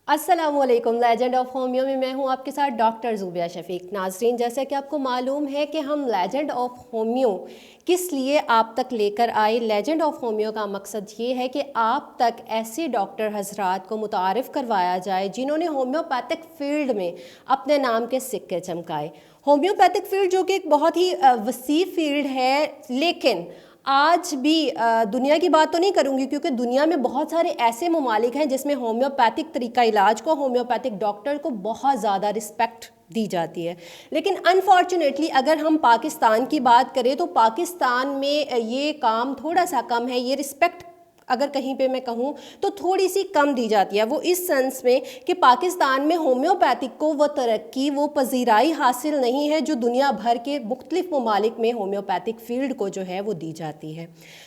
السلام علیکم، legend of homeo میں ہوں آپ کے ساتھ ڈاکٹر زوبیہ شفیق۔ ناظرین، جیسا کہ آپ کو معلوم ہے کہ ہم لیجنڈ آف ہومیو کس لیے آپ تک لے کر آئے۔ لیجنڈ آف ہومیو کا مقصد یہ ہے کہ آپ تک ایسے ڈاکٹر حضرات کو متعارف کروایا جائے جنہوں نے ہومیوپیتھک فیلڈ میں اپنے نام کے سکے چمکائے۔ ہومیوپیتھک فیلڈ جو کہ ایک بہت ہی وسیع فیلڈ ہے، لیکن آج بھی دنیا کی بات تو نہیں کروں گی کیونکہ دنیا میں بہت سارے ایسے ممالک ہیں جس میں ہومیوپیتھک طریقہ علاج کو، ہومیوپیتھک ڈاکٹر کو بہت زیادہ رسپیکٹ دی جاتی ہے، لیکن انفارچونیٹلی اگر ہم پاکستان کی بات کریں تو پاکستان میں یہ کام تھوڑا سا کم ہے۔ یہ رسپیکٹ اگر کہیں پہ میں کہوں تو تھوڑی سی کم دی جاتی ہے، وہ اس سینس میں کہ پاکستان میں ہومیوپیتھک کو وہ ترقی، وہ پذیرائی حاصل نہیں ہے جو دنیا بھر کے مختلف ممالک میں ہومیوپیتھک فیلڈ کو جو ہے وہ دی جاتی ہے۔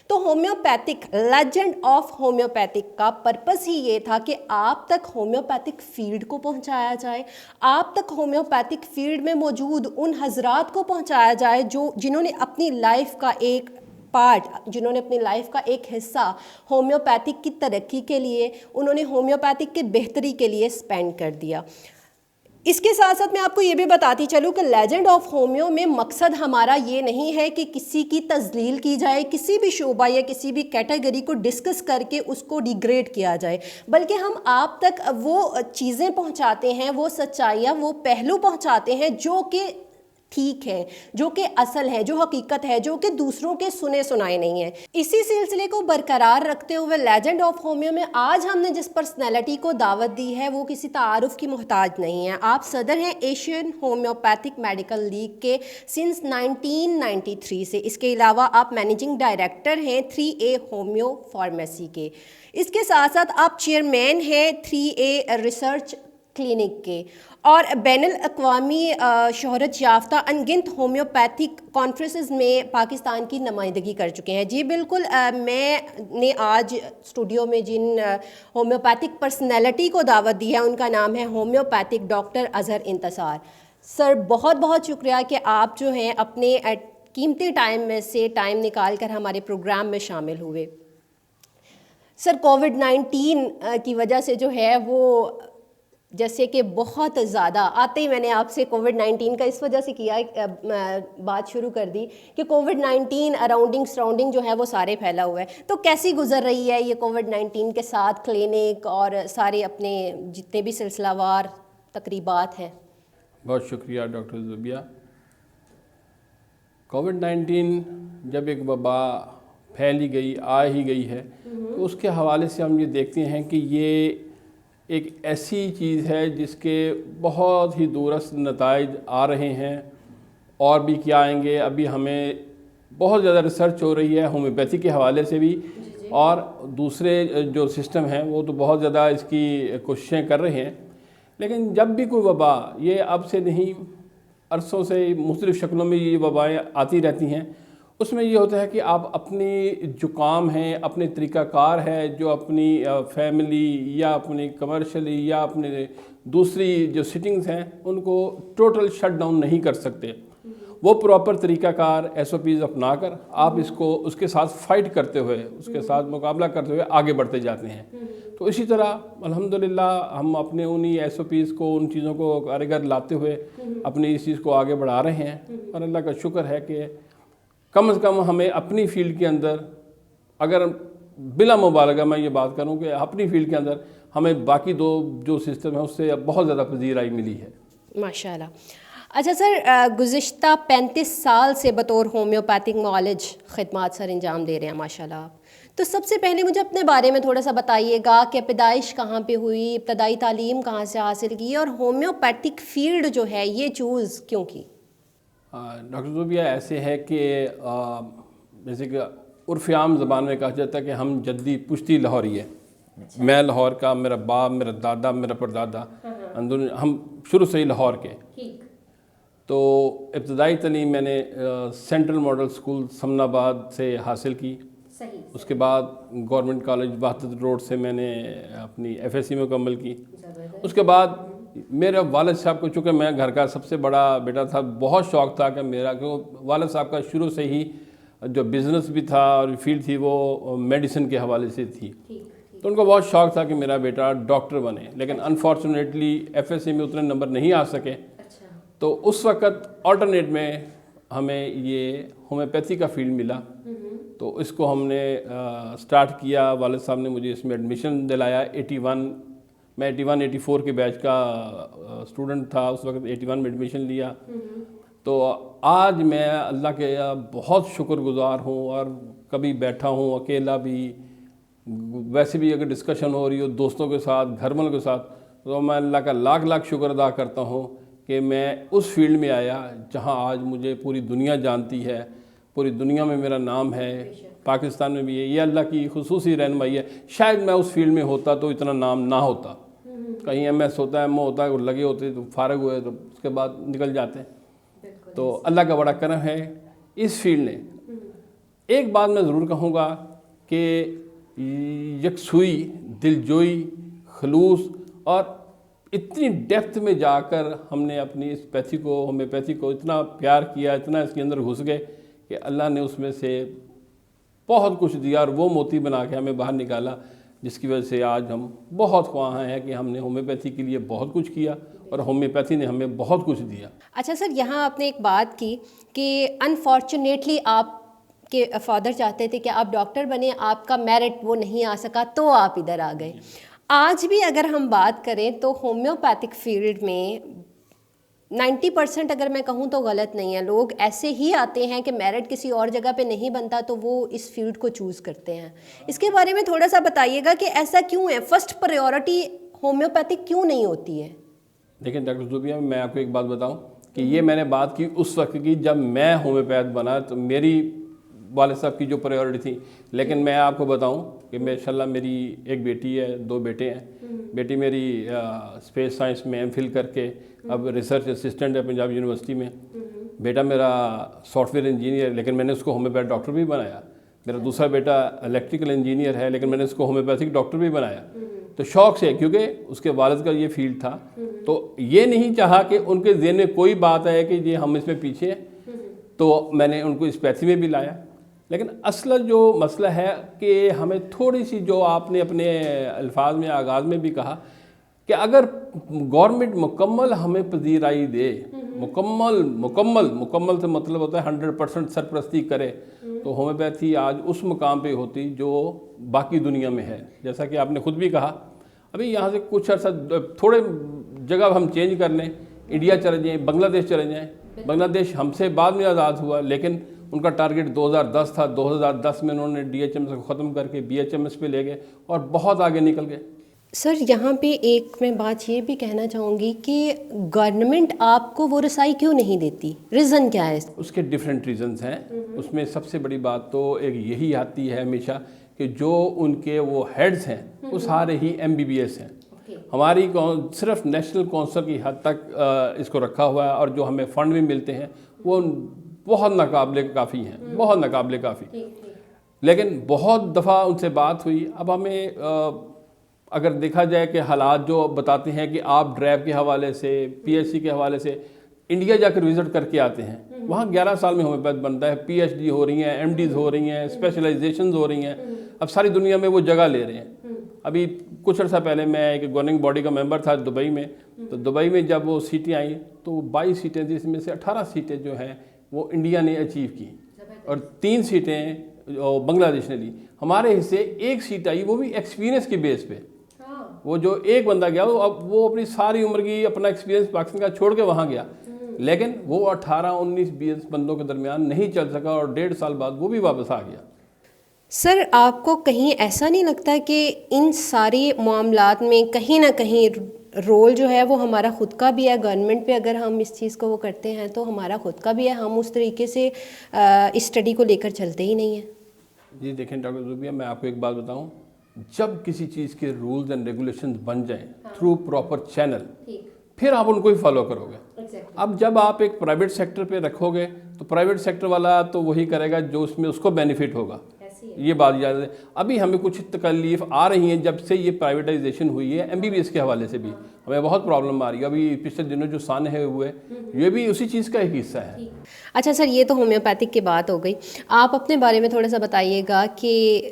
تو ہومیوپیتھک، لیجنڈ آف ہومیوپیتھک کا پرپس ہی یہ تھا کہ آپ تک ہومیوپیتھک فیلڈ کو پہنچایا جائے، آپ تک ہومیوپیتھک فیلڈ میں موجود ان حضرات کو پہنچایا جائے جنہوں نے اپنی لائف کا ایک پارٹ، جنہوں نے اپنی لائف کا ایک حصہ ہومیوپیتھک کی ترقی کے لیے، انہوں نے ہومیوپیتھک کے بہتری کے لیے سپینڈ کر دیا۔ اس کے ساتھ ساتھ میں آپ کو یہ بھی بتاتی چلوں کہ لیجنڈ آف ہومیو میں مقصد ہمارا یہ نہیں ہے کہ کسی کی تذلیل کی جائے، کسی بھی شعبہ یا کسی بھی کیٹیگری کو ڈسکس کر کے اس کو ڈیگریڈ کیا جائے، بلکہ ہم آپ تک وہ چیزیں پہنچاتے ہیں، وہ سچائیاں، وہ پہلو پہنچاتے ہیں جو کہ ٹھیک ہے، جو کہ اصل ہے، جو حقیقت ہے، جو کہ دوسروں کے سنے سنائے نہیں ہیں۔ اسی سلسلے کو برقرار رکھتے ہوئے لیجنڈ آف ہومیو میں آج ہم نے جس پرسنالٹی کو دعوت دی ہے وہ کسی تعارف کی محتاج نہیں ہے۔ آپ صدر ہیں ایشین ہومیوپیتھک میڈیکل لیگ کے سنس 1993 سے۔ اس کے علاوہ آپ مینیجنگ ڈائریکٹر ہیں 3A ہومیو فارمیسی کے۔ اس کے ساتھ ساتھ آپ چیئرمین ہیں 3A ریسرچ کلینک کے، اور بین الاقوامی شہرت یافتہ ان گنت ہومیوپیتھک کانفرنسز میں پاکستان کی نمائندگی کر چکے ہیں۔ جی بالکل، میں نے آج اسٹوڈیو میں جن ہومیوپیتھک پرسنالٹی کو دعوت دی ہے ان کا نام ہے ہومیوپیتھک ڈاکٹر اظہر انتصار۔ سر بہت بہت شکریہ کہ آپ جو ہیں اپنے قیمتی ٹائم میں سے ٹائم نکال کر ہمارے پروگرام میں شامل ہوئے۔ سر کووڈ-19 کی وجہ سے جو ہے وہ جیسے کہ بہت زیادہ آتے ہی میں نے آپ سے کووڈ-19 کا اس وجہ سے کیا بات شروع کر دی کہ کووڈ-19 اراؤنڈنگ سراؤنڈنگ جو ہے وہ سارے پھیلا ہوا ہے، تو کیسی گزر رہی ہے یہ کووڈ-19 کے ساتھ کلینک اور سارے اپنے جتنے بھی سلسلہ وار تقریبات ہیں؟ بہت شکریہ ڈاکٹر زوبیہ۔ کووڈ-19 جب ایک وبا پھیلی گئی، آ ہی گئی ہے، تو اس کے حوالے سے ہم یہ دیکھتے ہیں کہ یہ ایک ایسی چیز ہے جس کے بہت ہی دورست نتائج آ رہے ہیں، اور بھی کیا آئیں گے۔ ابھی ہمیں بہت زیادہ ریسرچ ہو رہی ہے ہومیوپیتھی کے حوالے سے بھی، اور دوسرے جو سسٹم ہیں وہ تو بہت زیادہ اس کی کوششیں کر رہے ہیں، لیکن جب بھی کوئی وبا، یہ اب سے نہیں عرصوں سے مختلف شکلوں میں یہ وبائیں آتی رہتی ہیں، اس میں یہ ہوتا ہے کہ آپ اپنی جو کام ہیں، اپنے طریقہ کار ہے، جو اپنی فیملی یا اپنی کمرشلی یا اپنے دوسری جو سٹنگز ہیں ان کو ٹوٹل شٹ ڈاؤن نہیں کر سکتے۔ وہ پراپر طریقہ کار SOPs اپنا کر آپ اس کے ساتھ فائٹ کرتے ہوئے، اس کے ساتھ مقابلہ کرتے ہوئے آگے بڑھتے جاتے ہیں۔ تو اسی طرح الحمدللہ ہم اپنے انہی SOPs کو، ان چیزوں کو کارگر لاتے ہوئے اپنی اس چیز کو آگے بڑھا رہے ہیں، اور اللہ کا شکر ہے کہ کم از کم ہمیں اپنی فیلڈ کے اندر، اگر بلا مبالغہ میں یہ بات کروں کہ اپنی فیلڈ کے اندر ہمیں باقی دو جو سسٹم ہے اس سے بہت زیادہ پذیرائی ملی ہے۔ ماشاءاللہ۔ اچھا سر، گزشتہ 35 سال سے بطور ہومیوپیتھک معالج خدمات سر انجام دے رہے ہیں ماشاءاللہ آپ، تو سب سے پہلے مجھے اپنے بارے میں تھوڑا سا بتائیے گا کہ پیدائش کہاں پہ ہوئی، ابتدائی تعلیم کہاں سے حاصل کی، اور ہومیوپیتھک فیلڈ جو ہے یہ چوز کیوں کی؟ ڈاکٹر زوبیہ، ایسے ہے کہ جیسے کہ عرف عام زبان میں کہا جاتا ہے کہ ہم جدی پشتی لاہوری ہے۔ میں لاہور کا، میرا باپ، میرا دادا، میرا پردادا، ہم شروع سے ہی لاہور کے۔ تو ابتدائی تعلیم میں نے سینٹرل ماڈل سکول سمن آباد سے حاصل کی۔ اس کے بعد گورنمنٹ کالج وحدت روڈ سے میں نے اپنی FSc مکمل کی۔ اس کے بعد میرے والد صاحب کو، چونکہ میں گھر کا سب سے بڑا بیٹا تھا، بہت شوق تھا کہ والد صاحب کا شروع سے ہی جو بزنس بھی تھا اور فیلڈ تھی وہ میڈیسن کے حوالے سے تھی۔ تو ان کو بہت شوق تھا کہ میرا بیٹا ڈاکٹر بنے، لیکن انفارچونیٹلی FSC میں اتنے نمبر نہیں آ سکے۔ تو اس وقت آلٹرنیٹ میں ہمیں یہ ہومیوپیتھی کا فیلڈ ملا، تو اس کو ہم نے سٹارٹ کیا۔ والد صاحب نے مجھے اس میں ایڈمیشن دلایا 81، میں 81-84 کے بیچ کا اسٹوڈنٹ تھا اس وقت، 81 میں ایڈمیشن لیا۔ تو آج میں اللہ کے بہت شکر گزار ہوں، اور کبھی بیٹھا ہوں اکیلا بھی، ویسے بھی اگر ڈسکشن ہو رہی ہو دوستوں کے ساتھ، گھر والوں کے ساتھ، تو میں اللہ کا لاکھ لاکھ شکر ادا کرتا ہوں کہ میں اس فیلڈ میں آیا جہاں آج مجھے پوری دنیا جانتی ہے، پوری دنیا میں میرا نام ہے، پاکستان میں بھی ہے۔ یہ اللہ کی خصوصی رہنمائی ہے۔ شاید میں اس فیلڈ میں ہوتا تو اتنا نام نہ ہوتا، کہیں MS ہوتا ہے، MO ہوتا ہے، لگے ہوتے تو فارغ ہوئے تو اس کے بعد نکل جاتے ہیں۔ تو اللہ کا بڑا کرم ہے اس فیلڈ نے۔ ایک بات میں ضرور کہوں گا کہ یکسوئی، دلجوئی، خلوص اور اتنی ڈیپتھ میں جا کر ہم نے اپنی اس ہومیوپیتھی کو اتنا پیار کیا، اتنا اس کے اندر گھس گئے کہ اللہ نے اس میں سے بہت کچھ دیا، اور وہ موتی بنا کے ہمیں باہر نکالا، جس کی وجہ سے آج ہم بہت خواہاں ہیں کہ ہم نے ہومیوپیتھی کے لیے بہت کچھ کیا، اور ہومیوپیتھی نے ہمیں بہت کچھ دیا۔ اچھا سر، یہاں آپ نے ایک بات کی کہ انفارچونیٹلی آپ کے فادر چاہتے تھے کہ آپ ڈاکٹر بنیں، آپ کا میرٹ وہ نہیں آ سکا تو آپ ادھر آ گئے۔ آج بھی اگر ہم بات کریں تو ہومیوپیتھک فیلڈ میں 90% اگر میں کہوں تو غلط نہیں ہے، لوگ ایسے ہی آتے ہیں کہ میرٹ کسی اور جگہ پہ نہیں بنتا تو وہ اس فیلڈ کو چوز کرتے ہیں۔ اس کے بارے میں تھوڑا سا بتائیے گا کہ ایسا کیوں ہے، فرسٹ پریورٹی ہومیوپیتھک کیوں نہیں ہوتی ہے؟ دیکھیں ڈاکٹر زوبیہ، میں آپ کو ایک بات بتاؤں کہ یہ میں نے بات کی اس وقت کی جب میں ہومیوپیتھ بنا، تو میری والد صاحب کی جو پریورٹی تھی۔ لیکن میں آپ کو بتاؤں کہ ماشاءاللہ میری ایک بیٹی ہے، 2 بیٹے ہیں۔ بیٹی میری اسپیس سائنس میں MPhil کر کے اب ریسرچ اسسٹنٹ ہے پنجاب یونیورسٹی میں۔ بیٹا میرا سافٹ ویئر انجینئر، لیکن میں نے اس کو ہومیوپیتھ ڈاکٹر بھی بنایا۔ میرا دوسرا بیٹا الیکٹریکل انجینئر ہے، لیکن میں نے اس کو ہومیوپیتھک ڈاکٹر بھی بنایا۔ تو شوق سے، کیونکہ اس کے والد کا یہ فیلڈ تھا، تو یہ نہیں چاہا کہ ان کے ذہن میں کوئی بات آئے کہ یہ ہم اس میں پیچھے ہیں، تو میں نے ان کو اس پیتھی میں بھی لایا۔ لیکن اصل جو مسئلہ ہے کہ ہمیں تھوڑی سی، جو آپ نے اپنے الفاظ میں آغاز میں بھی کہا کہ اگر گورنمنٹ مکمل ہمیں پذیرائی دے، مکمل سے مطلب ہوتا ہے 100% سرپرستی کرے، تو ہومیوپیتھی آج اس مقام پہ ہوتی جو باقی دنیا میں ہے۔ جیسا کہ آپ نے خود بھی کہا، ابھی یہاں سے کچھ عرصہ تھوڑے جگہ ہم چینج کر لیں، انڈیا چلے جائیں، بنگلہ دیش چلے جائیں۔ بنگلہ دیش ہم سے بعد میں آزاد ہوا، لیکن ان کا ٹارگٹ 2010 تھا۔ 2010 میں انہوں نے DHMS کو ختم کر کے BHMS پہ لے گئے اور بہت آگے نکل گئے۔ سر یہاں پہ ایک میں بات یہ بھی کہنا چاہوں گی کہ گورنمنٹ آپ کو وہ رسائی کیوں نہیں دیتی، ریزن کیا ہے؟ اس کے ڈیفرنٹ ریزنز ہیں۔ اس میں سب سے بڑی بات تو ایک یہی آتی ہے ہمیشہ کہ جو ان کے وہ ہیڈز ہیں وہ سارے ہی MBBS ہیں۔ ہماری صرف نیشنل کونسل کی حد تک اس کو رکھا ہوا ہے، اور جو ہمیں فنڈ بھی ملتے ہیں وہ بہت ناقابل کافی ہیں، بہت ناقابل کافی۔ لیکن بہت دفعہ ان سے بات ہوئی۔ اب ہمیں اگر دیکھا جائے کہ حالات جو بتاتے ہیں کہ آپ ڈرائیو کے حوالے سے، PHC کے حوالے سے انڈیا جا کر وزٹ کر کے آتے ہیں، وہاں 11 سال میں ہومیوپیتھ بنتا ہے، PhD ہو رہی ہیں، MDs ہو رہی ہیں، اسپیشلائزیشنز ہو رہی ہیں، اب ساری دنیا میں وہ جگہ لے رہے ہیں۔ ابھی کچھ عرصہ پہلے میں ایک گورننگ باڈی کا ممبر تھا دبئی میں، تو دبئی میں جب وہ سیٹیں آئیں تو 22 سیٹیں جس میں سے 18 سیٹیں جو ہیں وہ انڈیا نے اچیو کی، اور 3 سیٹیں بنگلہ دیش نے لی۔ ہمارے حصے 1 سیٹ آئی، وہ بھی ایکسپیرینس کے بیس پہ۔ وہ جو ایک بندہ گیا، وہ اپنی ساری عمر کی اپنا ایکسپیرینس پاکستان کا چھوڑ کے وہاں گیا، لیکن وہ 18 19 20 بندوں کے درمیان نہیں چل سکا، اور 1.5 سال بعد وہ بھی واپس آ گیا۔ سر آپ کو کہیں ایسا نہیں لگتا کہ ان سارے معاملات میں کہیں نہ کہیں رول جو ہے وہ ہمارا خود کا بھی ہے؟ گورنمنٹ پہ اگر ہم اس چیز کو وہ کرتے ہیں تو ہمارا خود کا بھی ہے، ہم اس طریقے سے اس اسٹڈی کو لے کر چلتے ہی نہیں ہیں۔ جی دیکھیں ڈاکٹر زوبیہ، میں آپ کو ایک بات بتاؤں، جب کسی چیز کے رولز اینڈ ریگولیشنز بن جائیں تھرو پراپر چینل، پھر آپ ان کو ہی فالو کرو گے۔ اب جب آپ ایک پرائیویٹ سیکٹر پہ رکھو گے تو پرائیویٹ سیکٹر والا تو وہی کرے گا جو اس میں اس کو بینیفٹ ہوگا، یہ بات یاد ہے۔ ابھی ہمیں کچھ تکلیف آ رہی ہیں جب سے یہ پرائیویٹائزیشن ہوئی ہے، MBBS کے حوالے سے بھی ہمیں بہت پرابلم آ رہی ہے۔ ابھی پچھلے دنوں جو سانحے ہوئے، یہ بھی اسی چیز کا ایک حصہ ہے۔ اچھا سر، یہ تو ہومیوپیتھک کی بات ہو گئی، آپ اپنے بارے میں تھوڑا سا بتائیے گا کہ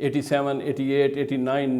87, 88, 89,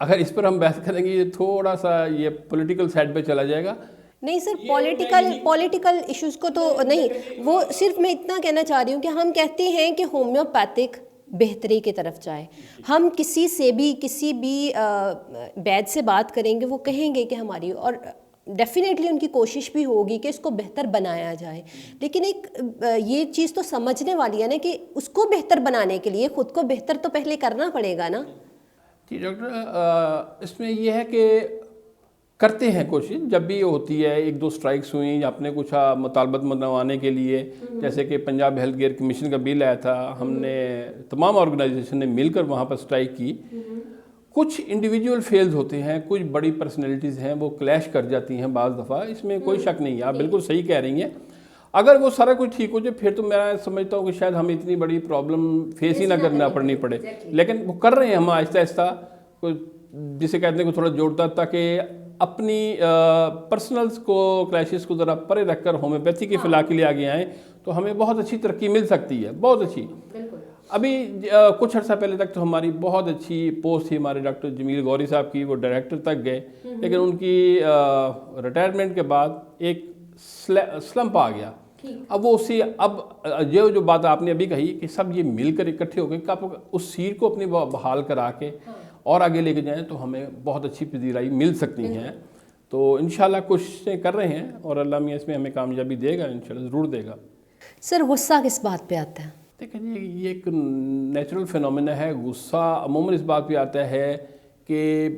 اگر اس پر ہم بحث کریں گے یہ تھوڑا سا یہ پولیٹیکل سائڈ پہ چلا جائے گا. نہیں سر، پولیٹیکل ایشوز کو تو نہیں، وہ صرف میں اتنا کہنا چاہ رہی ہوں کہ ہم کہتے ہیں کہ ہومیوپیتھک بہتری کی طرف جائے. ہم کسی بھی وید سے بات کریں گے وہ کہیں گے کہ ہماری، اور ڈیفینیٹلی ان کی کوشش بھی ہوگی کہ اس کو بہتر بنایا جائے، لیکن ایک یہ چیز تو سمجھنے والی ہے نا کہ اس کو بہتر بنانے کے لیے خود کو بہتر تو پہلے کرنا پڑے گا نا. جی ڈاکٹر، اس میں یہ ہے کہ کرتے ہیں کوشش. جب بھی ہوتی ہے 1-2 اسٹرائکس ہوئیں یا اپنے کچھ مطالبات منوانے کے لیے، جیسے کہ پنجاب ہیلتھ کیئر کمیشن کا بل آیا تھا، ہم نے تمام آرگنائزیشن نے مل کر وہاں پر اسٹرائک کی. کچھ انڈیویجول فیلز ہوتے ہیں، کچھ بڑی پرسنالٹیز ہیں، وہ کلیش کر جاتی ہیں بعض دفعہ، اس میں کوئی شک نہیں ہے، آپ بالکل صحیح کہہ رہی ہیں. اگر وہ سارا کچھ ٹھیک ہو جائے پھر تو میں سمجھتا ہوں کہ شاید ہمیں اتنی بڑی پرابلم فیس ہی نہ کرنا پڑنی پڑے. لیکن وہ کر رہے ہیں ہم آہستہ آہستہ، جسے کہتے ہیں کہ تھوڑا جوڑتا، تاکہ اپنی پرسنلز کو کلیشز کو ذرا پرے رکھ کر ہومیوپیتھی کے فلاح کے لیے آگے آئیں تو ہمیں بہت اچھی ترقی مل سکتی ہے، بہت اچھی. ابھی کچھ عرصہ پہلے تک تو ہماری بہت اچھی پوسٹ تھی ہمارے ڈاکٹر جمیل غوری صاحب کی، وہ ڈائریکٹر تک گئے، لیکن ان کی ریٹائرمنٹ کے بعد ایک سلمپ آ گیا. اب وہ یہ جو بات آپ نے ابھی کہی کہ سب یہ مل کر اکٹھے ہو گئے کہ آپ اس سیٹ کو اپنی بحال کرا کے اور آگے لے کے جائیں تو ہمیں بہت اچھی پذیرائی مل سکتی ہیں. تو انشاءاللہ کوششیں کر رہے ہیں اور اللہ میاں اس میں ہمیں کامیابی دے گا، انشاءاللہ ضرور دے گا. سر غصہ کس بات پہ آتا ہے؟ دیکھیں جی، یہ ایک نیچرل فینومینا ہے. غصہ عموماً اس بات پہ آتا ہے کہ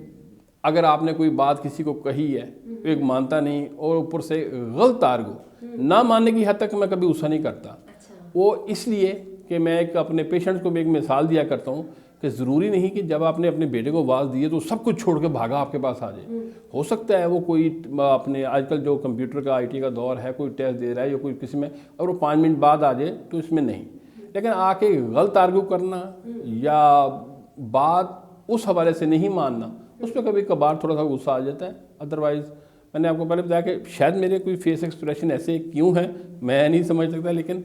اگر آپ نے کوئی بات کسی کو کہی ہے تو ایک مانتا نہیں، اور اوپر سے غلط آرگو، نہ ماننے کی حد تک میں کبھی غصہ نہیں کرتا. وہ اس لیے کہ میں ایک اپنے پیشنٹس کو بھی ایک مثال دیا کرتا ہوں کہ ضروری نہیں کہ جب آپ نے اپنے بیٹے کو آواز دی ہے تو سب کچھ چھوڑ کے بھاگا آپ کے پاس آ جائے. ہو سکتا ہے وہ کوئی اپنے آج کل جو کمپیوٹر کا IT کا دور ہے، کوئی ٹیسٹ دے رہا ہے یا کوئی کسی میں، اور وہ 5 منٹ بعد آ جائے تو اس میں نہیں. لیکن آ کے غلط آرگو کرنا یا بات اس حوالے سے نہیں ماننا، اس پہ کبھی کبھار تھوڑا سا غصہ آ جاتا ہے. ادروائز میں نے آپ کو پہلے بتایا کہ شاید میرے کوئی فیس ایکسپریشن ایسے کیوں ہیں میں نہیں سمجھ سکتا، لیکن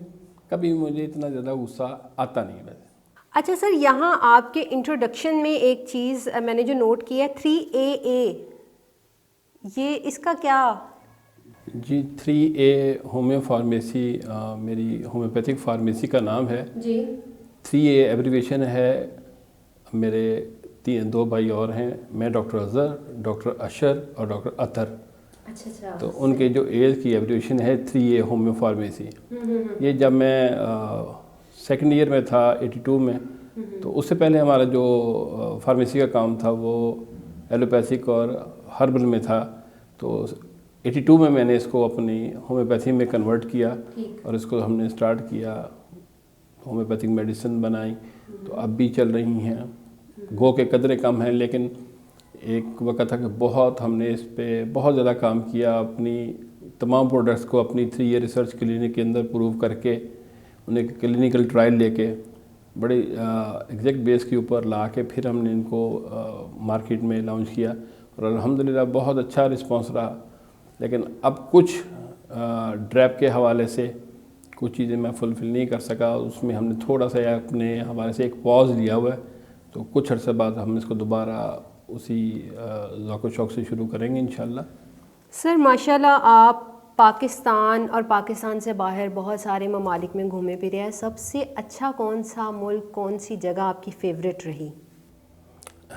کبھی مجھے اتنا زیادہ غصہ آتا نہیں ویسے. اچھا سر، یہاں آپ کے انٹروڈکشن میں ایک چیز میں نے جو نوٹ کی ہے 3AA، یہ اس کا کیا؟ جی 3A ہومیو فارمیسی میری ہومیوپیتھک فارمیسی کا نام ہے. جی 3A ایبریویشن ہے. میرے 2 بھائی اور ہیں، میں ڈاکٹر اظہر، ڈاکٹر اشر اور ڈاکٹر اطہر. تو ان کے جو ایج کی ایبریویشن ہے 3A ہومیو فارمیسی. یہ جب میں سیکنڈ ایئر میں تھا 82 میں، تو اس سے پہلے ہمارا جو فارمیسی کا کام تھا وہ ایلوپیتھک اور ہربل میں تھا. تو 82 میں نے اس کو اپنی ہومیوپیتھی میں کنورٹ کیا اور اس کو ہم نے سٹارٹ کیا، ہومیوپیتھک میڈیسن بنائی. تو اب بھی چل رہی ہیں، گو کے قدرے کم ہیں، لیکن ایک وقت تھا کہ بہت ہم نے اس پہ بہت زیادہ کام کیا. اپنی تمام پروڈکٹس کو اپنی 3A ریسرچ کلینک کے اندر پروو کر کے، انہیں کلینیکل ٹرائل لے کے بڑے ایگزیکٹ بیس کے اوپر لا کے پھر ہم نے ان کو مارکیٹ میں لانچ کیا، اور الحمدللہ بہت اچھا رسپانس رہا. لیکن اب کچھ ڈریپ کے حوالے سے کچھ چیزیں میں فلفل نہیں کر سکا، اس میں ہم نے تھوڑا سا اپنے حوالے سے ایک پاز لیا ہوا ہے. تو کچھ عرصے بعد ہم اس کو دوبارہ اسی ذوق و شوق سے شروع کریں گے انشاءاللہ. سر ماشاءاللہ آپ پاکستان اور پاکستان سے باہر بہت سارے ممالک میں گھومے پھرے ہیں. سب سے اچھا کون سا ملک، کون سی جگہ آپ کی فیوریٹ رہی؟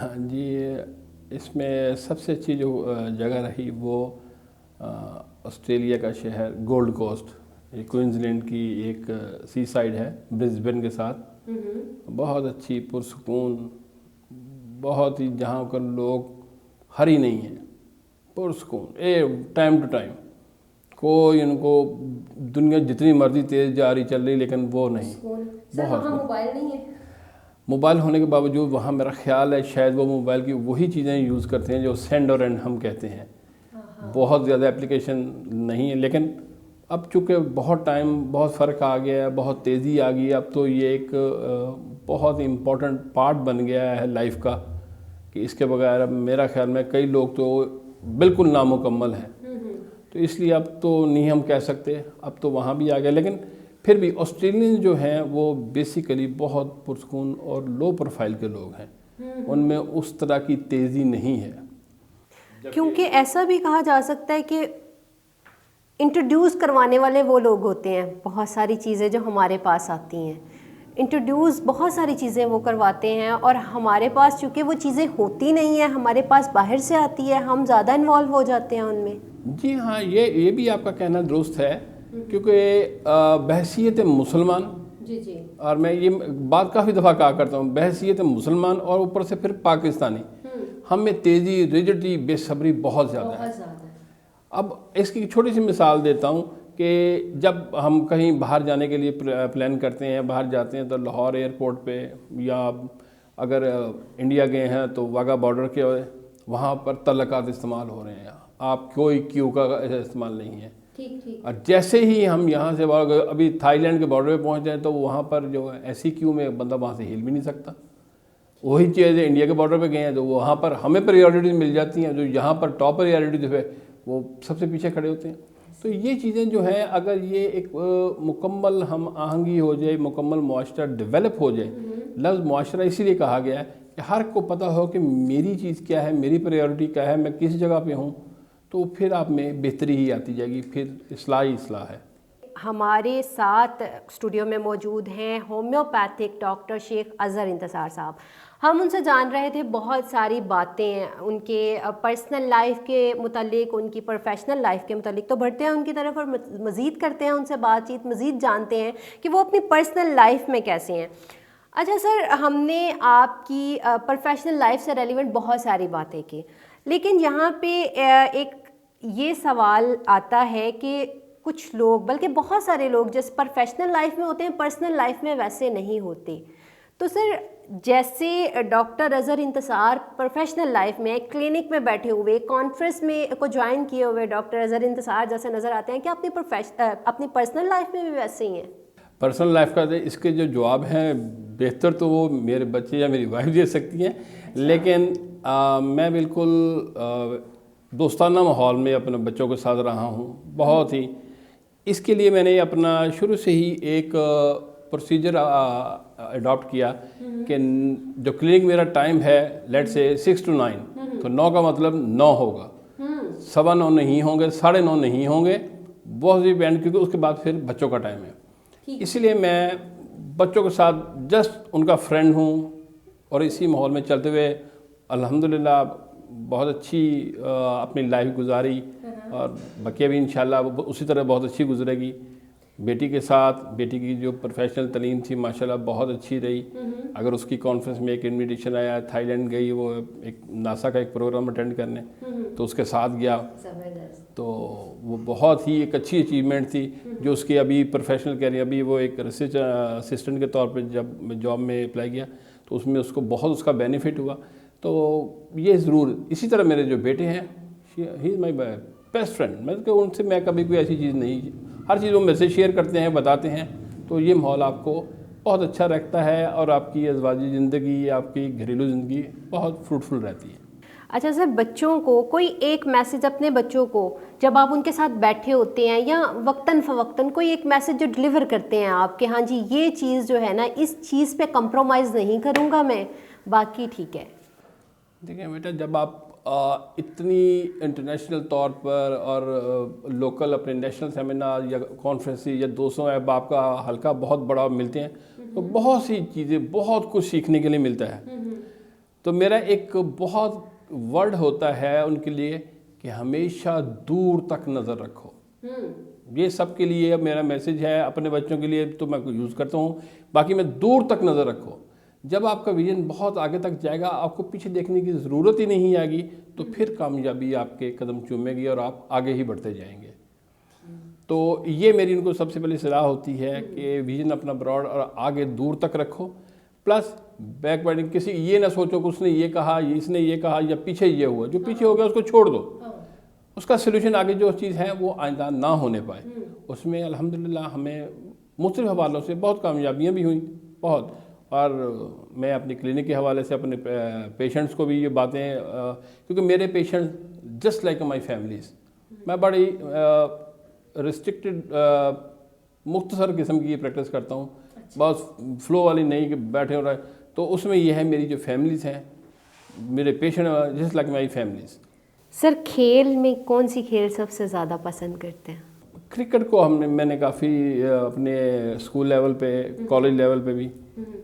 ہاں جی، اس میں سب سے اچھی جو جگہ رہی وہ آسٹریلیا کا شہر گولڈ کوسٹ. یہ کوئنزلینڈ کی ایک سی سائڈ ہے برسبن کے ساتھ. بہت اچھی پرسکون، بہت ہی جہاں پر لوگ ہری نہیں ہیں، پرسکون ٹائم ٹو ٹائم. کوئی ان کو دنیا جتنی مرضی تیز جا رہی چل رہی لیکن وہ نہیں. بہت موبائل نہیں ہے. موبائل ہونے کے باوجود وہاں میرا خیال ہے شاید وہ موبائل کی وہی چیزیں یوز کرتے ہیں جو سینڈ اور اینڈ ہم کہتے ہیں. بہت زیادہ اپلیکیشن نہیں ہے، لیکن اب چونکہ بہت بہت فرق آ گیا ہے، بہت تیزی آ گئی ہے. اب تو یہ ایک بہت امپورٹنٹ پارٹ بن گیا ہے لائف کا کہ اس کے بغیر اب میرا خیال میں کئی لوگ تو بالکل نامکمل ہیں. تو اس لیے اب تو نہیں ہم کہہ سکتے، اب تو وہاں بھی آ گیا. لیکن پھر بھی آسٹریلین جو ہیں وہ بیسیکلی بہت پرسکون اور لو پروفائل کے لوگ ہیں. ان میں اس طرح کی تیزی نہیں ہے. کیونکہ ایسا بھی کہا جا سکتا ہے کہ انٹروڈیوس کروانے والے وہ لوگ ہوتے ہیں, بہت ساری چیزیں جو ہمارے پاس آتی ہیں, انٹروڈیوس بہت ساری چیزیں وہ کرواتے ہیں, اور ہمارے پاس چونکہ وہ چیزیں ہوتی نہیں ہیں, ہمارے پاس باہر سے آتی ہے, ہم زیادہ انوالو ہو جاتے ہیں ان میں. جی ہاں, یہ بھی آپ کا کہنا درست ہے, کیونکہ بحیثیت مسلمان, جی اور میں یہ بات کافی دفعہ کہا کرتا ہوں, بحیثیت مسلمان اور اوپر سے پھر پاکستانی, ہم میں تیزی, ریجڈی, بے صبری بہت زیادہ ہے. اب اس کی چھوٹی سی مثال دیتا ہوں کہ جب ہم کہیں باہر جانے کے لیے پلان کرتے ہیں, باہر جاتے ہیں, تو لاہور ایئرپورٹ پہ, یا اگر انڈیا گئے ہیں تو واگا بارڈر کے وہاں پر تعلقات استعمال ہو رہے ہیں, آپ کوئی کیو کا استعمال نہیں ہے. اور جیسے ہی ہم یہاں سے ابھی تھائی لینڈ کے بارڈر پہ پہنچ جائیں تو وہاں پر جو ایسی کیو میں بندہ وہاں سے ہل بھی نہیں سکتا. وہی چیز انڈیا کے بارڈر پہ گئے ہیں تو وہاں پر ہمیں پریورٹیز مل جاتی ہیں, جو یہاں پر ٹاپ پریورٹی جو ہے وہ سب سے پیچھے کھڑے ہوتے ہیں. تو یہ چیزیں جو ہیں, اگر یہ ایک مکمل ہم آہنگی ہو جائے, مکمل معاشرہ ڈیولپ ہو جائے, لفظ معاشرہ اسی لیے کہا گیا ہے کہ ہر کو پتہ ہو کہ میری چیز کیا ہے, میری پریورٹی کیا ہے, میں کس جگہ پہ ہوں, تو پھر آپ میں بہتری ہی آتی جائے گی, پھر اصلاح ہی اصلاح ہے. ہمارے ساتھ اسٹوڈیو میں موجود ہیں ہومیوپیتھک ڈاکٹر شیخ اظہر انتصار صاحب. ہم ان سے جان رہے تھے بہت ساری باتیں ان کے پرسنل لائف کے متعلق, ان کی پروفیشنل لائف کے متعلق, تو بڑھتے ہیں ان کی طرف اور مزید کرتے ہیں ان سے بات چیت, مزید جانتے ہیں کہ وہ اپنی پرسنل لائف میں کیسے ہیں. اچھا سر, ہم نے آپ کی پروفیشنل لائف سے ریلیونٹ بہت ساری باتیں کی, لیکن یہاں پہ ایک یہ سوال آتا ہے کہ کچھ لوگ, بلکہ بہت سارے لوگ جیسے پروفیشنل لائف میں ہوتے ہیں, پرسنل لائف میں ویسے نہیں ہوتے. تو سر جیسے ڈاکٹر اظہر انتصار پروفیشنل لائف میں کلینک میں بیٹھے ہوئے, کانفرنس میں کو جوائن کیے ہوئے ڈاکٹر اظہر انتصار جیسے نظر آتے ہیں, کہ اپنی پرسنل لائف میں بھی ویسے ہی ہیں؟ پرسنل لائف کا اس کے جو جواب ہیں بہتر تو وہ میرے بچے یا میری وائف دے سکتی ہیں, لیکن میں بالکل دوستانہ ماحول میں اپنے بچوں کے ساتھ رہا ہوں بہت ہی. اس کے لیے میں نے اپنا شروع سے ہی ایک پروسیجر اڈاپٹ کیا کہ جو کلینک میرا ٹائم ہے لیٹ سے 6 to 9, تو 9 کا مطلب 9 ہوگا, 9:15 نہیں ہوں گے, 9:30 نہیں ہوں گے, بہت سی بینڈ, کیونکہ اس کے بعد پھر بچوں کا ٹائم ہے. اسی لیے میں بچوں کے ساتھ جسٹ ان کا فرینڈ ہوں, اور اسی ماحول میں چلتے ہوئے الحمدللہ بہت اچھی اپنی لائف گزاری, اور بقیہ بھی انشاءاللہ اسی طرح بہت اچھی گزرے گی. بیٹی کے ساتھ, بیٹی کی جو پروفیشنل تعلیم تھی ماشاءاللہ بہت اچھی رہی. اگر اس کی کانفرنس میں ایک انویٹیشن آیا, تھائی لینڈ گئی, وہ ایک ناسا کا ایک پروگرام اٹینڈ کرنے, تو اس کے ساتھ گیا, تو وہ بہت ہی ایک اچھی اچیومنٹ تھی. جو اس کی ابھی پروفیشنل کیریئر, ابھی وہ ایک ریسرچ اسسٹنٹ کے طور پہ جب جاب میں اپلائی کیا تو اس میں اس کو بہت اس کا بینیفٹ ہوا. تو یہ ضرور, اسی طرح میرے جو بیٹے ہیں, ہی از مائی بیسٹ فرینڈ. میں کہ ان سے میں کبھی کوئی ایسی چیز نہیں, ہر چیز وہ میرے سے شیئر کرتے ہیں, بتاتے ہیں. تو یہ ماحول آپ کو بہت اچھا رکھتا ہے, اور آپ کی ازواجی زندگی, آپ کی گھریلو زندگی بہت فروٹفل رہتی ہے. اچھا سر, بچوں کو کوئی ایک میسج اپنے بچوں کو جب آپ ان کے ساتھ بیٹھے ہوتے ہیں, یا وقتاً فوقتاً کوئی ایک میسج جو ڈلیور کرتے ہیں آپ کہ ہاں جی یہ چیز جو ہے نا, اس چیز پہ کمپرومائز نہیں کروں گا میں, باقی ٹھیک ہے. دیکھیں بیٹا, جب آپ اتنی انٹرنیشنل طور پر اور لوکل اپنے نیشنل سیمینار یا کانفرنس یا 200 احباب کا حلقہ بہت بڑا ملتے ہیں, تو بہت سی چیزیں, بہت کچھ سیکھنے کے لیے ملتا ہے. تو میرا ایک بہت ورڈ ہوتا ہے ان کے لیے کہ ہمیشہ دور تک نظر رکھو. یہ سب کے لیے میرا میسیج ہے, اپنے بچوں کے لیے تو میں یوز کرتا ہوں, باقی میں دور تک نظر رکھو. جب آپ کا ویژن بہت آگے تک جائے گا, آپ کو پیچھے دیکھنے کی ضرورت ہی نہیں آئے گی, تو پھر کامیابی آپ کے قدم چومے گی اور آپ آگے ہی بڑھتے جائیں گے. تو یہ میری ان کو سب سے پہلی صلاح ہوتی ہے کہ ویژن اپنا براڈ اور آگے دور تک رکھو. پلس بیک وائڈنگ, کسی یہ نہ سوچو کہ اس نے یہ کہا, اس نے یہ کہا, یا پیچھے یہ ہوا. جو پیچھے ہو گیا اس کو چھوڑ دو, اس کا سلوشن آگے جو چیز ہے وہ آئندہ نہ ہونے پائے. اس میں الحمدللہ ہمیں مختلف حوالوں سے بہت کامیابیاں بھی ہوئیں بہت. اور میں اپنی کلینک کے حوالے سے اپنے پیشنٹس کو بھی یہ باتیں, کیونکہ میرے patient just like my families, میں بڑی ریسٹرکٹڈ مختصر قسم کی پریکٹس کرتا ہوں, بس فلو والی نہیں کہ بیٹھے ہو رہے تو اس میں یہ ہے میری جو فیملیز ہیں میرے پیشنٹ جس لائک مائی فیملیز. سر کھیل میں کون سی کھیل سب سے زیادہ پسند کرتے ہیں؟ کرکٹ کو میں نے کافی اپنے اسکول لیول پہ کالج لیول پہ بھی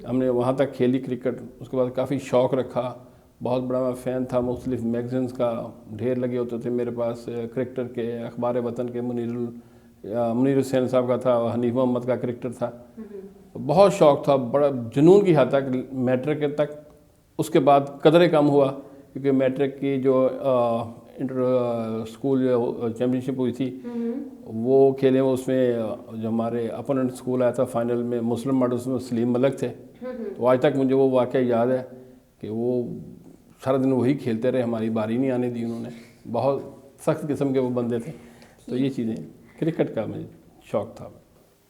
ہم نے وہاں تک کھیلی کرکٹ. اس کے بعد کافی شوق رکھا, بہت بڑا میں فین تھا, مختلف میگزینس کا ڈھیر لگے ہوتے تھے میرے پاس, کرکٹر کے, اخبار وطن کے, منیر حسین صاحب کا تھا, حنیف محمد کا کرکٹر تھا. بہت شوق تھا, بڑا جنون کی حد تک میٹرک تک. اس کے بعد قدرے کم ہوا کیونکہ میٹرک کی جو انٹر اسکول چیمپئن شپ ہوئی تھی وہ کھیلے. اس میں جو ہمارے اپوننٹ اسکول آیا تھا فائنل میں مسلم ماڈلس میں سلیم ملک تھے. تو آج تک مجھے وہ واقعہ یاد ہے کہ وہ سارا دن وہی کھیلتے رہے, ہماری باری نہیں آنے دی انہوں نے. بہت سخت قسم کے وہ بندے تھے. تو یہ چیزیں کرکٹ کا مجھے شوق تھا.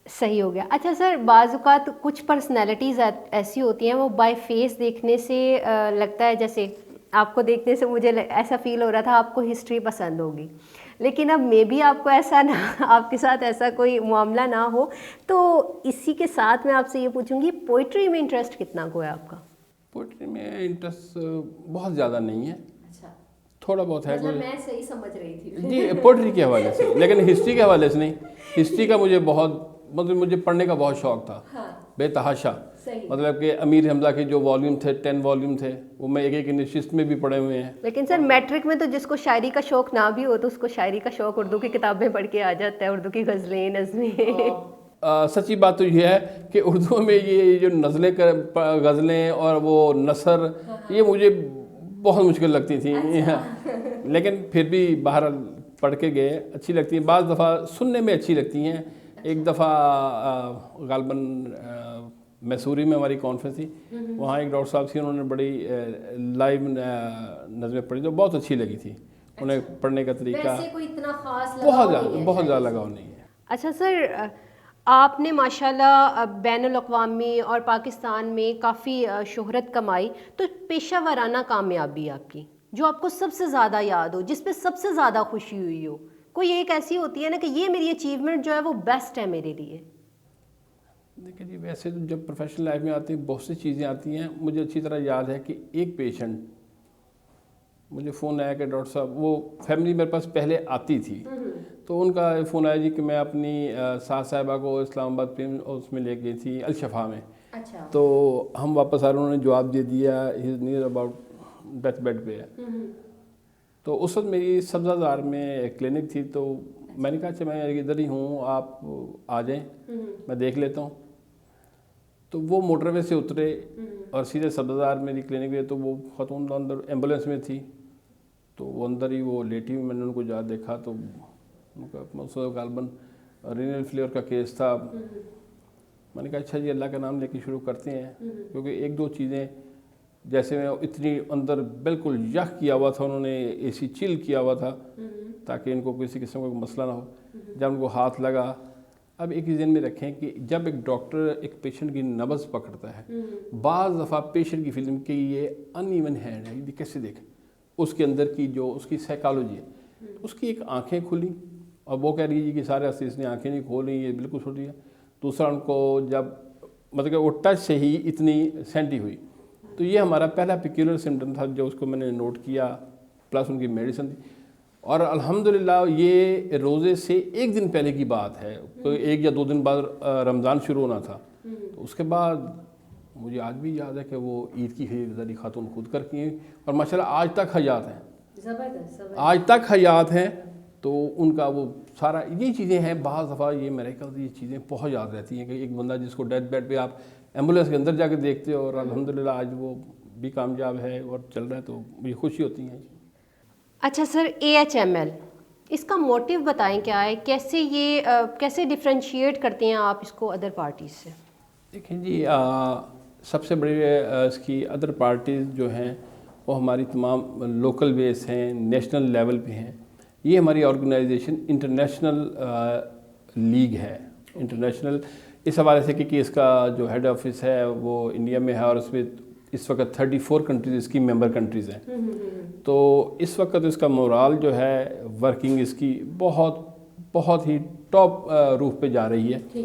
صحیح ہو گیا. اچھا سر, بعض اوقات کچھ پرسنالٹیز ایسی ہوتی ہیں وہ بائی فیس دیکھنے سے لگتا ہے, جیسے آپ کو دیکھنے سے مجھے ایسا فیل ہو رہا تھا آپ کو ہسٹری پسند ہوگی, لیکن اب میں بھی آپ کو ایسا نہ, آپ کے ساتھ ایسا کوئی معاملہ نہ ہو. تو اسی کے ساتھ میں آپ سے یہ پوچھوں گی, پوئٹری میں انٹرسٹ کتنا کو ہے آپ کا؟ پوئٹری میں انٹرسٹ بہت زیادہ نہیں ہے. اچھا, تھوڑا بہت ہے. میں صحیح سمجھ رہی تھی جی پوئٹری کے حوالے سے, لیکن ہسٹری کے حوالے سے نہیں. ہسٹری کا مجھے بہت مطلب مجھے پڑھنے کا بہت شوق تھا, بے تحاشا. مطلب کہ امیر حمزہ کے جو والیوم تھے 10 والیوم تھے وہ میں ایک ایک نشست میں بھی پڑھے ہوئے ہیں. لیکن سر میٹرک میں تو جس کو شاعری کا شوق نہ بھی ہو تو اس کو شاعری کا شوق اردو کی کتابیں پڑھ کے آ جاتا ہے, اردو کی غزلیں, نظمیں. سچی بات تو یہ ہے کہ اردو میں یہ جو غزلیں اور وہ نثر یہ مجھے بہت مشکل لگتی تھیں, لیکن پھر بھی بہرحال پڑھ کے گئے, اچھی لگتی ہیں. بعض دفعہ سننے میں اچھی لگتی ہیں. ایک دفعہ غالباً میسوری میں ہماری کانفرنس تھی, وہاں ایک ڈاکٹر صاحب تھی, انہوں نے بڑی لائیو نظمیں پڑھی تو بہت اچھی لگی تھی. انہیں پڑھنے کا طریقہ بہت زیادہ لگاؤ نہیں ہے. اچھا سر, آپ نے ماشاءاللہ بین الاقوامی اور پاکستان میں کافی شہرت کمائی, تو پیشہ ورانہ کامیابی آپ کی جو آپ کو سب سے زیادہ یاد ہو, جس پہ سب سے زیادہ خوشی ہوئی ہو, کوئی ایک ایسی ہوتی ہے نا کہ یہ میری اچیومنٹ جو ہے وہ بیسٹ ہے میرے لیے؟ دیکھیں جی, ویسے تو جب پروفیشنل لائف میں آتی ہیں بہت سی چیزیں آتی ہیں. مجھے اچھی طرح یاد ہے کہ ایک پیشنٹ مجھے فون آیا کہ ڈاکٹر صاحب, وہ فیملی میرے پاس پہلے آتی تھی, تو ان کا فون آیا جی کہ میں اپنی ساس صاحبہ کو اسلام آباد پہ اس میں لے گئی تھی الشفا میں. تو ہم واپس آ رہے, انہوں نے جواب دے دیا he is near about death bed پہ ہے. تو اس وقت میری سبزہ زار میں کلینک تھی, تو میں نے کہا اچھا میں ادھر ہی ہوں, آپ آ جائیں میں دیکھ لیتا ہوں. تو وہ موٹر وے سے اترے اور سیدھے سبزہ زار میری کلینک گئے. تو وہ خاتون اندر ایمبولینس میں تھی, تو وہ اندر ہی وہ لیٹی ہوئی, میں نے ان کو جا دیکھا تو ان کا غالباً رینل فلیئر کا کیس تھا. میں نے کہا اچھا جی اللہ کا نام لے کے شروع کرتے ہیں, کیونکہ ایک دو چیزیں جیسے میں اتنی اندر بالکل یخ کیا ہوا تھا, انہوں نے اے سی چل کیا ہوا تھا تاکہ ان کو کسی قسم کا مسئلہ نہ ہو. جب ان کو ہاتھ لگا, اب ایک ذہن میں رکھیں کہ جب ایک ڈاکٹر ایک پیشنٹ کی نبض پکڑتا ہے, بعض دفعہ پیشنٹ کی فیلنگ کہ یہ ان ایون ہینڈ ہے, یہ کیسے دیکھیں اس کے اندر کی جو اس کی سائیکالوجی ہے, اس کی ایک آنکھیں کھلی اور وہ کہہ رہی ہے کہ سارے ہستے اس نے آنکھیں نہیں کھولی, یہ بالکل چھوٹ دیا. دوسرا ان کو جب مطلب کہ وہ ٹچ سے ہی اتنی سینٹی ہوئی. تو یہ ہمارا پہلا پیکولر سمٹم تھا جو اس کو میں نے نوٹ کیا, پلس ان کی میڈیسن تھی. اور الحمدللہ یہ روزے سے ایک دن پہلے کی بات ہے, کوئی 1 یا 2 دن بعد رمضان شروع ہونا تھا. تو اس کے بعد مجھے آج بھی یاد ہے کہ وہ عید کی خریداری خاتون خود کر کی ہیں, اور ماشاءاللہ آج تک حیات ہیں, آج تک حیات ہیں. تو ان کا وہ سارا یہ چیزیں ہیں. بعض دفعہ یہ میرے خیال یہ چیزیں بہت یاد رہتی ہیں کہ ایک بندہ جس کو ڈیتھ بیڈ پہ آپ ایمبولینس کے اندر جا کے دیکھتے ہو, اور الحمدللہ آج وہ بھی کامیاب ہے اور چل رہا ہے, تو مجھے خوشی ہوتی ہے. اچھا سر, AHML اس کا موٹیو بتائیں کیا ہے, کیسے ڈفرینشیٹ کرتے ہیں آپ اس کو ادر پارٹیز سے؟ دیکھیں جی, سب سے بڑی اس کی ادر پارٹیز جو ہیں وہ ہماری تمام لوکل بیس ہیں, نیشنل لیول پہ ہیں. یہ ہماری آرگنائزیشن انٹرنیشنل لیگ ہے, انٹرنیشنل اس حوالے سے کہ اس کا جو ہیڈ آفس ہے وہ انڈیا میں ہے, اور اس میں اس وقت 34 کنٹریز اس کی ممبر کنٹریز ہیں. تو اس وقت اس کا مورال جو ہے ورکنگ اس کی بہت ہی ٹاپ روف پہ جا رہی ہے.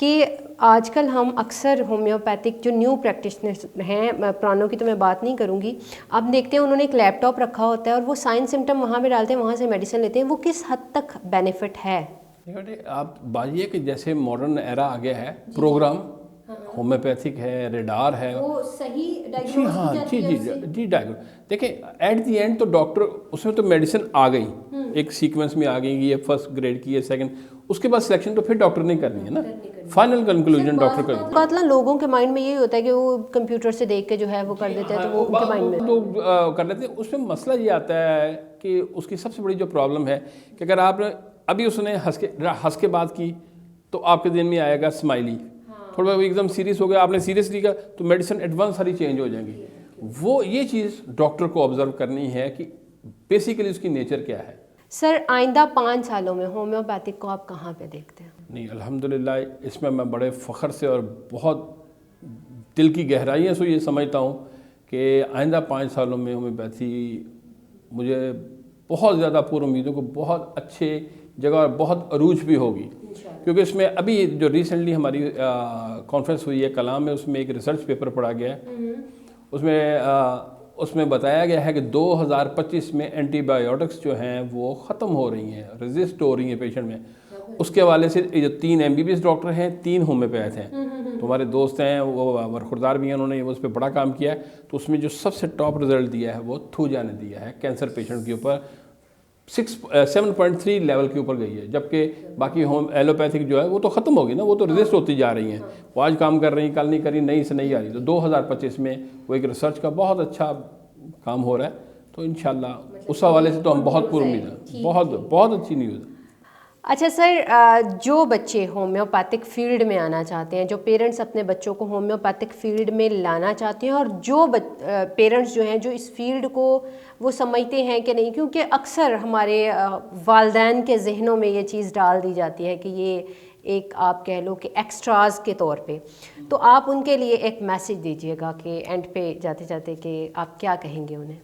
کہ آج کل ہم اکثر ہومیوپیتھک جو نیو پریکٹیشنرز ہیں، پرانوں کی تو میں بات نہیں کروں گی، آپ دیکھتے ہیں انہوں نے ایک لیپ ٹاپ رکھا ہوتا ہے اور وہ سائن سمٹم وہاں پہ ڈالتے ہیں، وہاں سے میڈیسن لیتے ہیں. وہ کس حد تک بینیفٹ ہے؟ آپ بات یہ کہ جیسے ماڈرن ایرا آ گیا ہے، پروگرام ہومیوپیتھک ہے، ریڈار ہے، وہ صحیح جی ہاں جی دیکھیں ایٹ دی اینڈ تو ڈاکٹر اس میں تو میڈیسن آ گئی، ایک سیکوینس میں آ گئی، یہ فرسٹ گریڈ کی ہے، سیکنڈ، اس کے بعد سلیکشن تو پھر ڈاکٹر نے کرنی ہے نا، فائنل کنکلوژن ڈاکٹر کرنی ہے. نا لوگوں کے مائنڈ میں یہی ہوتا ہے کہ وہ کمپیوٹر سے دیکھ کے جو ہے وہ کر دیتے ہیں، تو وہ ان کے مائنڈ میں تو کر لیتے ہیں. اس میں مسئلہ یہ آتا ہے کہ اس کی سب سے بڑی جو پرابلم ہے کہ اگر آپ ابھی اس نے ہنس کے بات کی تو آپ کے ذہن میں آئے گا اسمائلی، تھوڑا ایک دم سیریس ہو گیا، آپ نے سیریس لیا تو میڈیسن ایڈوانس ساری چینج ہو جائیں گی. وہ یہ چیز ڈاکٹر کو آبزرو کرنی ہے کہ بیسیکلی اس کی نیچر کیا ہے. سر آئندہ 5 سالوں میں ہومیوپیتھک کو آپ کہاں پہ دیکھتے ہیں؟ نہیں الحمدللہ اس میں بڑے فخر سے اور بہت دل کی گہرائیوں سے یہ سمجھتا ہوں کہ آئندہ 5 سالوں میں ہومیوپیتھی مجھے بہت زیادہ پر امیدوں کو بہت اچھے جگہ اور بہت عروج بھی ہوگی، کیونکہ اس میں ابھی جو ریسنٹلی ہماری کانفرنس ہوئی ہے کلام میں، اس میں ایک ریسرچ پیپر پڑھا گیا ہے، اس میں بتایا گیا ہے کہ 2025 میں اینٹی بایوٹکس جو ہیں وہ ختم ہو رہی ہیں، ریزسٹ ہو رہی ہیں پیشنٹ میں. اس کے حوالے سے جو 3 MBBS ڈاکٹر ہیں، 3 ہومیوپیتھ ہیں، تمہارے دوست ہیں وہ برخوردار بھی ہیں، انہوں نے اس پہ بڑا کام کیا ہے. تو اس میں جو سب سے ٹاپ رزلٹ دیا ہے وہ تھوجا نے دیا ہے، کینسر پیشنٹ کے اوپر 7.3 لیول کے اوپر گئی ہے، جبکہ باقی ایلوپیتھک جو ہے وہ تو ختم ہوگی نا، وہ تو ریزسٹ ہوتی جا رہی ہیں، وہ آج کام کر رہی ہیں، کل نہیں کر رہی، نئی سے نہیں آ رہی. تو 2025 میں وہ ایک ریسرچ کا بہت اچھا کام ہو رہا ہے. تو انشاءاللہ اس حوالے سے تو ہم بہت پر امید ہیں، بہت اچھی نیوز ہے. اچھا سر، جو بچے ہومیوپیتھک فیلڈ میں آنا چاہتے ہیں، جو پیرنٹس اپنے بچوں کو ہومیوپیتھک فیلڈ میں لانا چاہتے ہیں، اور جو پیرنٹس جو ہیں جو اس فیلڈ کو وہ سمجھتے ہیں کہ نہیں، کیونکہ اکثر ہمارے والدین کے ذہنوں میں یہ چیز ڈال دی جاتی ہے کہ یہ ایک آپ کہہ لو کہ ایکسٹراز کے طور پہ، تو آپ ان کے لیے ایک میسیج دیجیے گا کہ اینڈ پہ جاتے جاتے کہ آپ کیا کہیں گے انہیں؟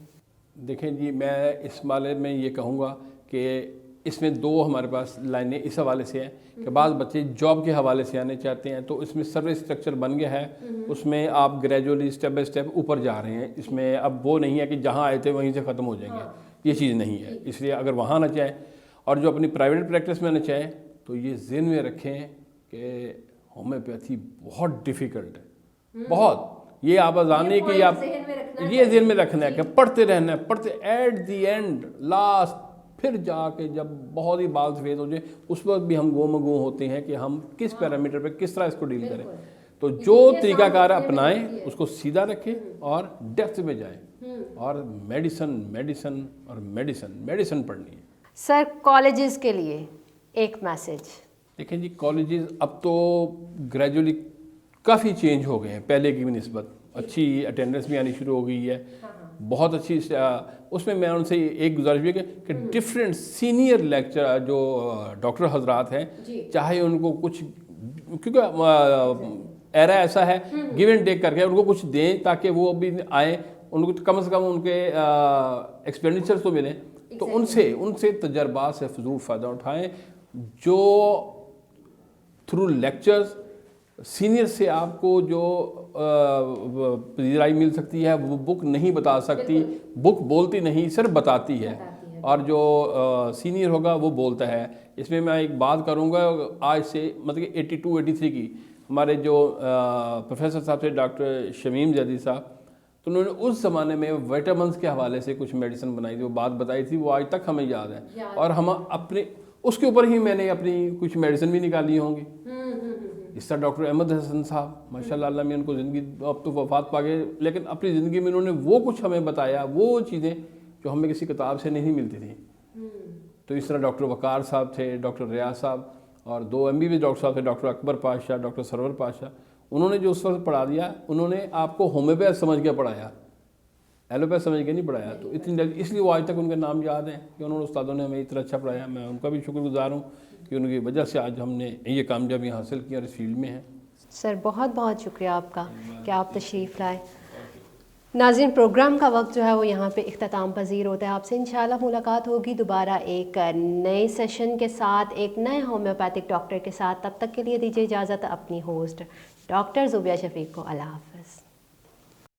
دیکھیں جی، میں اس بارے میں یہ کہوں گا کہ اس میں 2 ہمارے پاس لائنیں اس حوالے سے ہیں کہ بعض بچے جاب کے حوالے سے آنے چاہتے ہیں، تو اس میں سروس اسٹرکچر بن گیا ہے، اس میں آپ گریجولی اسٹیپ بائی اسٹیپ اوپر جا رہے ہیں. اس میں اب وہ نہیں ہے کہ جہاں آئے تھے وہیں سے ختم ہو جائیں گے، یہ چیز نہیں ہے. اس لیے اگر وہاں آنا چاہیں اور جو اپنی پرائیویٹ پریکٹس میں آنا چاہیں تو یہ ذہن میں رکھیں کہ ہومیوپیتھی بہت ڈیفیکلٹ ہے، بہت. یہ آپ آزان نہیں کہ آپ یہ ذہن میں رکھنا ہے کہ پڑھتے رہنا ہے، پڑھتے ایٹ دی اینڈ لاسٹ پھر جا کے جب بہت ہی بال سفید ہو جائے اس وقت بھی ہم گو مگو ہوتے ہیں کہ ہم کس پیرامیٹر پہ کس طرح اس کو ڈیل کریں. تو جو طریقہ کار اپنائیں اس کو سیدھا رکھیں اور ڈیپتھ میں جائیں، اور میڈیسن پڑھنی ہے. سر کالجز کے لیے ایک میسیج. دیکھیں جی، کالجز اب تو گریجولی کافی چینج ہو گئے ہیں پہلے کی نسبت، اچھی اٹینڈنس بھی آنی شروع ہو گئی ہے، بہت اچھی. اس میں میں ان سے ایک گزارش بھی کہ ڈفرینٹ سینئر لیکچر جو ڈاکٹر حضرات ہیں، چاہے ان کو کچھ، کیونکہ ایرا ایسا ہے گیو اینڈ ٹیک کر کے ان کو کچھ دیں تاکہ وہ بھی آئیں، ان کو کم از کم ان کے ایکسپینڈیچر تو ملیں. تو ان سے تجربات سے فضول فائدہ اٹھائیں. جو تھرو لیکچرز سینئر سے آپ کو جو پذیرائی مل سکتی ہے وہ بک نہیں بتا سکتی. بک بولتی نہیں، صرف بتاتی ہے، اور جو سینئر ہوگا وہ بولتا ہے. اس میں ایک بات کروں گا آج سے مطلب کہ 82-83 کی، ہمارے جو پروفیسر صاحب تھے ڈاکٹر شمیم زیدی صاحب، تو انہوں نے اس زمانے میں وائٹامنس کے حوالے سے کچھ میڈیسن بنائی تھی، وہ بات بتائی تھی، وہ آج تک ہمیں یاد ہے. اور ہم اپنے اس کے اوپر ہی میں نے اپنی کچھ میڈیسن بھی نکالی ہوں گی. اس طرح ڈاکٹر احمد حسن صاحب ماشاء اللہ اللہ میں ان کو زندگی اب تو وفات پا گئے، لیکن اپنی زندگی میں انہوں نے وہ کچھ ہمیں بتایا، وہ چیزیں جو ہمیں کسی کتاب سے نہیں ملتی تھیں. تو اس طرح ڈاکٹر وقار صاحب تھے، ڈاکٹر ریاض صاحب، اور 2 MBBS ڈاکٹر صاحب تھے، ڈاکٹر اکبر پاشا، ڈاکٹر سرور پاشا. انہوں نے جو اس وقت پڑھا دیا، انہوں نے آپ کو ہومیوپیتھ سمجھ کے پڑھایا، ایلوپیتھ سمجھ کے نہیں پڑھایا. تو اس لیے وہ آج تک ان کے نام یاد ہیں کہ انہوں نے استادوں نے ہمیں اتنا اچھا پڑھایا. میں ان کا بھی شکر گزار ہوں کہ ان کی وجہ سے آج ہم نے یہ کامیابی حاصل کی اور اس فیلڈ میں ہیں. سر بہت بہت شکریہ آپ کا کہ آپ تشریف لائے. ناظرین پروگرام کا وقت جو ہے وہ یہاں پہ اختتام پذیر ہوتا ہے. آپ سے انشاءاللہ ملاقات ہوگی دوبارہ ایک نئے سیشن کے ساتھ, ایک نئے ہومیوپیتھک ڈاکٹر کے ساتھ. تب تک کے لیے دیجیے اجازت اپنی ہوسٹ ڈاکٹر زوبیہ شفیق کو. اللہ حافظ.